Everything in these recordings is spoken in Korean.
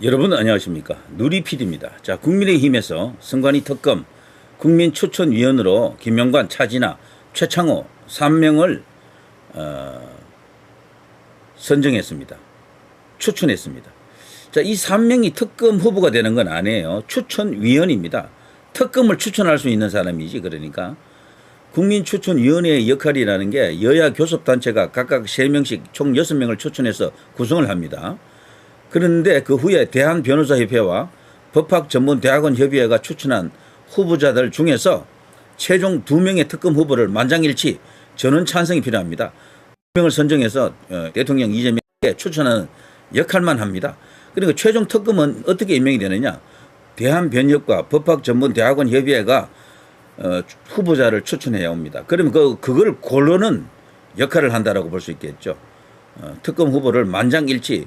여러분 안녕하십니까. 누리PD입니다. 자, 국민의힘에서 선관위 특검 국민추천위원으로 김영관, 차진아, 최창호 3명을 선정했습니다. 추천했습니다. 자, 이 3명이 특검 후보가 되는 건 아니에요. 추천위원입니다. 특검을 추천할 수 있는 사람이지. 그러니까 국민추천위원회의 역할이라는 게 여야 교섭단체가 각각 3명씩 총 6명을 추천해서 구성을 합니다. 그런데 그 후에 대한변호사협회와 법학전문대학원협의회가 추천한 후보자들 중에서 최종 2명의 특검 후보를 만장일치 전원 찬성이 필요합니다. 2명을 선정해서 대통령 이재명에게 추천하는 역할만 합니다. 그리고 최종 특검은 어떻게 임명이 되느냐. 대한변협과 법학전문대학원협의회가 후보자를 추천해야 옵니다. 그러면 그걸 고르는 역할을 한다라고 볼 수 있겠죠. 특검 후보를 만장일치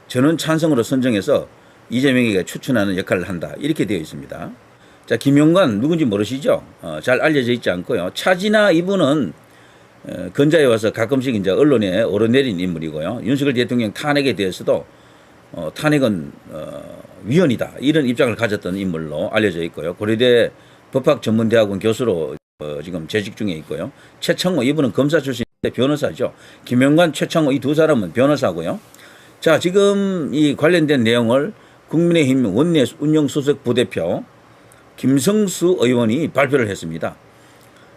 전원 찬성으로 선정해서 이재명에게 추천하는 역할을 한다. 이렇게 되어 있습니다. 자, 김용관 누군지 모르시죠? 잘 알려져 있지 않고요. 차진아 이분은 근자에 와서 가끔씩 이제 언론에 오르내린 인물이고요. 윤석열 대통령 탄핵에 대해서도 탄핵은 위헌이다. 이런 입장을 가졌던 인물로 알려져 있고요. 고려대 법학전문대학원 교수로 지금 재직 중에 있고요. 최창호 이분은 검사 출신인데 변호사죠. 김용관, 최창호 이 두 사람은 변호사고요. 자, 지금 이 관련된 내용을 국민의힘 원내 운영수석 부대표 김성수 의원이 발표를 했습니다.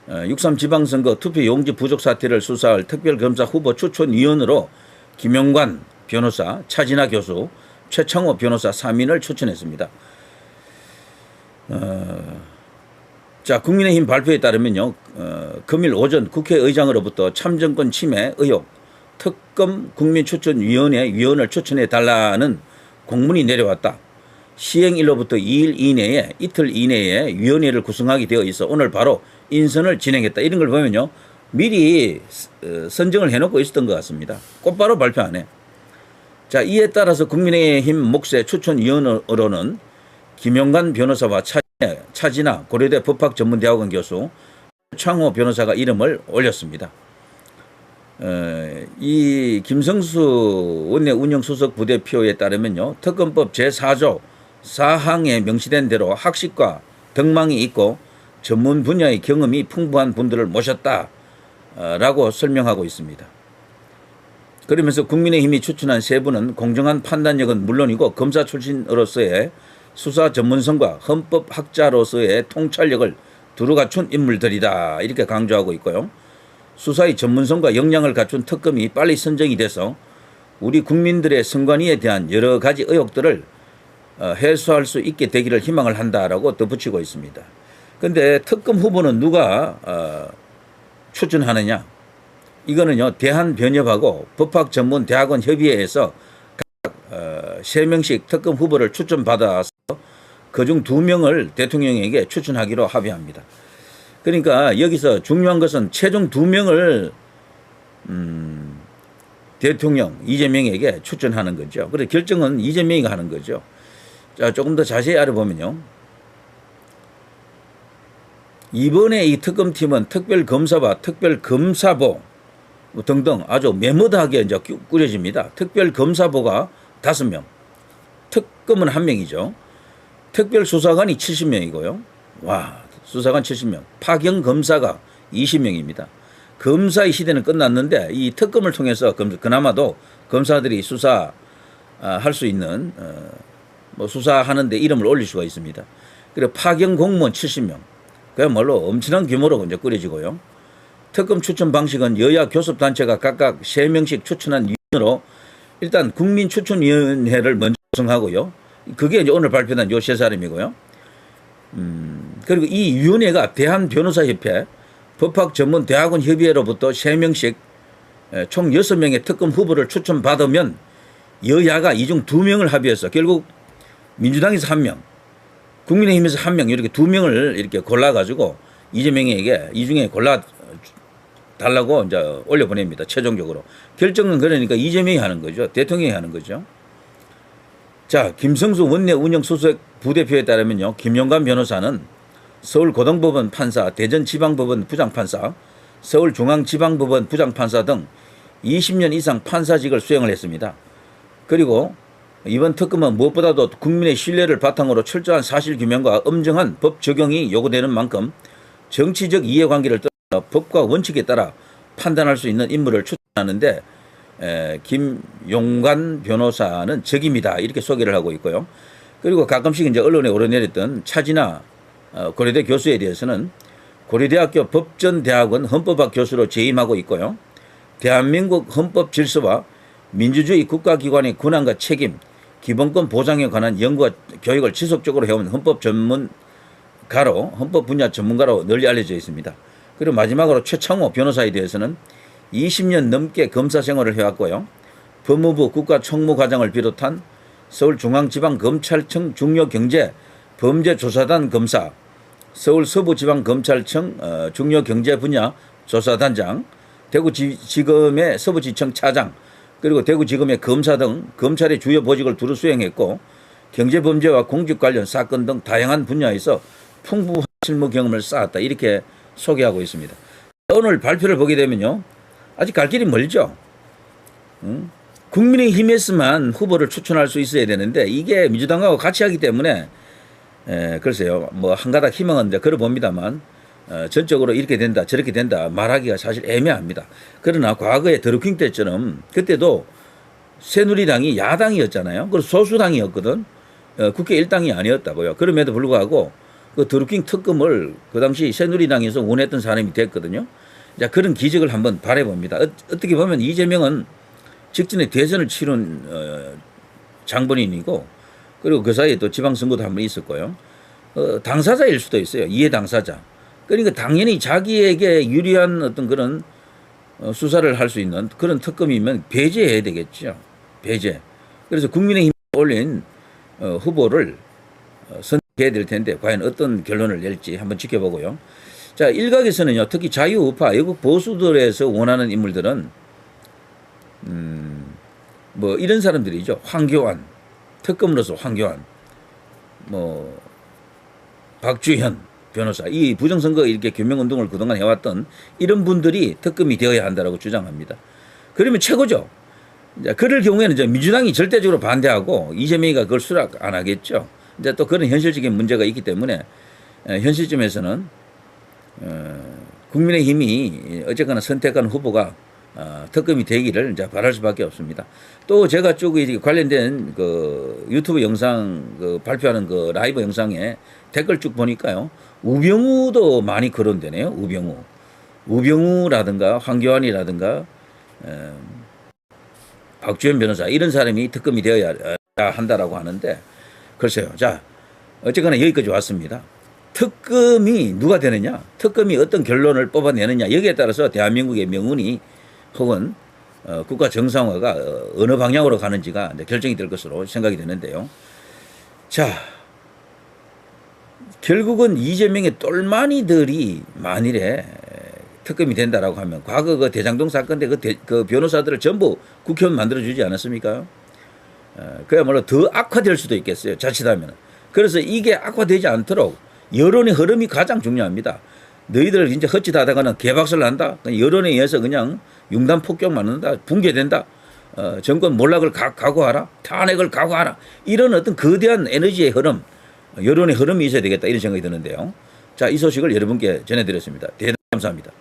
6.3 지방선거 투표 용지 부족 사태를 수사할 특별검사 후보 추천위원으로 김영관 변호사, 차진아 교수, 최창호 변호사 3인을 추천했습니다. 자, 국민의힘 발표에 따르면요, 금일 오전 국회의장으로부터 참정권 침해 의혹 특검 국민추천위원회 위원을 추천해 달라는 공문이 내려왔다. 시행일로부터 2일 이내에 이틀 이내에 위원회를 구성하게 되어 있어 오늘 바로 인선을 진행했다. 이런 걸 보면요, 미리 선정을 해놓고 있었던 것 같습니다. 곧바로 발표 안 해. 자, 이에 따라서 국민의힘 몫의 추천위원으로는 김용관 변호사와 차진아 고려대 법학전문대학원 교수, 창호 변호사가 이름을 올렸습니다. 이 김성수 원내 운영수석 부대표에 따르면요, 특검법 제4조 4항에 명시된 대로 학식과 덕망이 있고 전문 분야의 경험이 풍부한 분들을 모셨다라고 설명하고 있습니다. 그러면서 국민의힘이 추천한 세 분은 공정한 판단력은 물론이고 검사 출신으로서의 수사 전문성과 헌법학자로서의 통찰력을 두루 갖춘 인물들이다. 이렇게 강조하고 있고요. 수사의 전문성과 역량을 갖춘 특검이 빨리 선정이 돼서 우리 국민들의 선관위에 대한 여러 가지 의혹들을 해소할 수 있게 되기를 희망을 한다라고 덧붙이고 있습니다. 그런데 특검 후보는 누가 추천하느냐? 이거는요, 대한변협하고 법학전문대학원협의회에서 각 3명씩 특검 후보를 추천받아서 그중 2명을 대통령에게 추천하기로 합의합니다. 그러니까 여기서 중요한 것은 최종 2명을 대통령 이재명에게 추천하는 거죠. 그래서 결정은 이재명이 하는 거죠. 자, 조금 더 자세히 알아보면요, 이번에 이 특검팀은 특별검사와 특별검사보 등등 아주 메모드하게 이제 꾸려집니다. 특별검사보가 5명, 특검은 1명이죠. 특별수사관이 70명이고요. 와, 수사관 70명, 파견검사가 20명입니다. 검사의 시대는 끝났는데 이 특검을 통해서 그나마도 검사들이 수사할 수 있는 뭐 수사하는데 이름을 올릴 수가 있습니다. 그리고 파견 공무원 70명, 그야말로 엄청난 규모로 이제 꾸려지고요. 특검 추천 방식은 여야 교섭단체가 각각 3명씩 추천한 위원으로 일단 국민추천위원회를 먼저 구성하고요. 그게 이제 오늘 발표된 요 3사람이고요. 그리고 이 위원회가 대한변호사협회, 법학전문대학원협의회로부터 3명씩 총 6명의 특검 후보를 추천받으면 여야가 이 중 2명을 합의해서 결국 민주당에서 1명, 국민의힘에서 1명 이렇게 2명을 이렇게 골라가지고 이재명에게 이 중에 골라 달라고 이제 올려보냅니다. 최종적으로. 결정은 그러니까 이재명이 하는 거죠. 대통령이 하는 거죠. 자, 김성수 원내 운영수석 부대표에 따르면요, 김용관 변호사는 서울고등법원 판사, 대전지방법원 부장판사, 서울중앙지방법원 부장판사 등 20년 이상 판사직을 수행을 했습니다. 그리고 이번 특검은 무엇보다도 국민의 신뢰를 바탕으로 철저한 사실규명과 엄정한 법 적용이 요구되는 만큼 정치적 이해관계를 떠나 법과 원칙에 따라 판단할 수 있는 인물을 추천하는데 김용관 변호사는 적임이다 이렇게 소개를 하고 있고요. 그리고 가끔씩 이제 언론에 오르내렸던 차진아 고려대 교수에 대해서는 고려대학교 법전대학원 헌법학 교수로 재임하고 있고요. 대한민국 헌법 질서와 민주주의 국가기관의 권한과 책임, 기본권 보장에 관한 연구와 교육을 지속적으로 해온 헌법 분야 전문가로 널리 알려져 있습니다. 그리고 마지막으로 최창호 변호사에 대해서는 20년 넘게 검사 생활을 해왔고요. 법무부 국가총무과장을 비롯한 서울중앙지방검찰청 중요경제 범죄조사단 검사, 서울서부지방검찰청 중요경제 분야 조사단장, 대구지검의 서부지청 차장, 그리고 대구지검의 검사 등 검찰의 주요 보직을 두루 수행했고 경제범죄와 공직 관련 사건 등 다양한 분야에서 풍부한 실무 경험을 쌓았다 이렇게 소개하고 있습니다. 오늘 발표를 보게 되면요. 아직 갈 길이 멀죠. 국민의힘에서만 후보를 추천할 수 있어야 되는데 이게 민주당하고 같이 하기 때문에 글쎄요. 뭐 한가닥 희망은 걸어봅니다만 전적으로 이렇게 된다 저렇게 된다 말하기가 사실 애매합니다. 그러나 과거에 드루킹 때처럼 그때도 새누리당이 야당이었잖아요. 그리고 소수당이었거든. 국회 일당이 아니었다고요. 그럼에도 불구하고 그 드루킹 특검을 그 당시 새누리당에서 원했던 사람이 됐거든요. 자, 그런 기적을 한번 바라봅니다. 어떻게 보면 이재명은 직전에 대선을 치른 장본인이고 그리고 그 사이에 또 지방선거도 한번 있었고요. 당사자일 수도 있어요. 이해 당사자. 그러니까 당연히 자기에게 유리한 어떤 그런 수사를 할 수 있는 그런 특검이면 배제해야 되겠죠. 배제. 그래서 국민의힘이 올린 후보를 선택해야 될 텐데 과연 어떤 결론을 낼지 한번 지켜보고요. 자, 일각에서는요. 특히 자유우파, 외국 보수들에서 원하는 인물들은 뭐 이런 사람들이죠. 황교안, 특검으로서 황교안, 뭐 박주현 변호사, 이 부정선거 이렇게 규명운동을 그동안 해왔던 이런 분들이 특검이 되어야 한다라고 주장합니다. 그러면 최고죠. 이제 그럴 경우에는 이제 민주당이 절대적으로 반대하고 이재명이가 그걸 수락 안 하겠죠. 이제 또 그런 현실적인 문제가 있기 때문에 현 시점에서는 국민의힘이 어쨌거나 선택한 후보가 특검이 되기를 이제 바랄 수밖에 없습니다. 또 제가 쭉 관련된 그 유튜브 영상 그 발표하는 그 라이브 영상에 댓글 쭉 보니까요. 우병우도 많이 거론되네요. 우병우라든가 황교안이라든가 박주현 변호사 이런 사람이 특검이 되어야 한다라고 하는데 글쎄요. 자, 어쨌거나 여기까지 왔습니다. 특검이 누가 되느냐, 특검이 어떤 결론을 뽑아내느냐 여기에 따라서 대한민국의 명운이 혹은 국가 정상화가 어느 방향으로 가는지가 이제 결정이 될 것으로 생각이 되는데요. 자, 결국은 이재명의 똘마니들이 만일에 특검이 된다라고 하면 과거 그 대장동 사건 때 그 변호사들을 전부 국회의원 만들어주지 않았습니까? 그야말로 더 악화될 수도 있겠어요. 자칫하면. 그래서 이게 악화되지 않도록 여론의 흐름이 가장 중요합니다. 너희들 이제 헛짓하다가는 개박살 난다. 여론에 의해서 그냥 융단 폭격만 한다. 붕괴된다. 정권 몰락을 각오하라. 탄핵을 각오하라. 이런 어떤 거대한 에너지의 흐름, 여론의 흐름이 있어야 되겠다. 이런 생각이 드는데요. 자, 이 소식을 여러분께 전해드렸습니다. 대단히 감사합니다.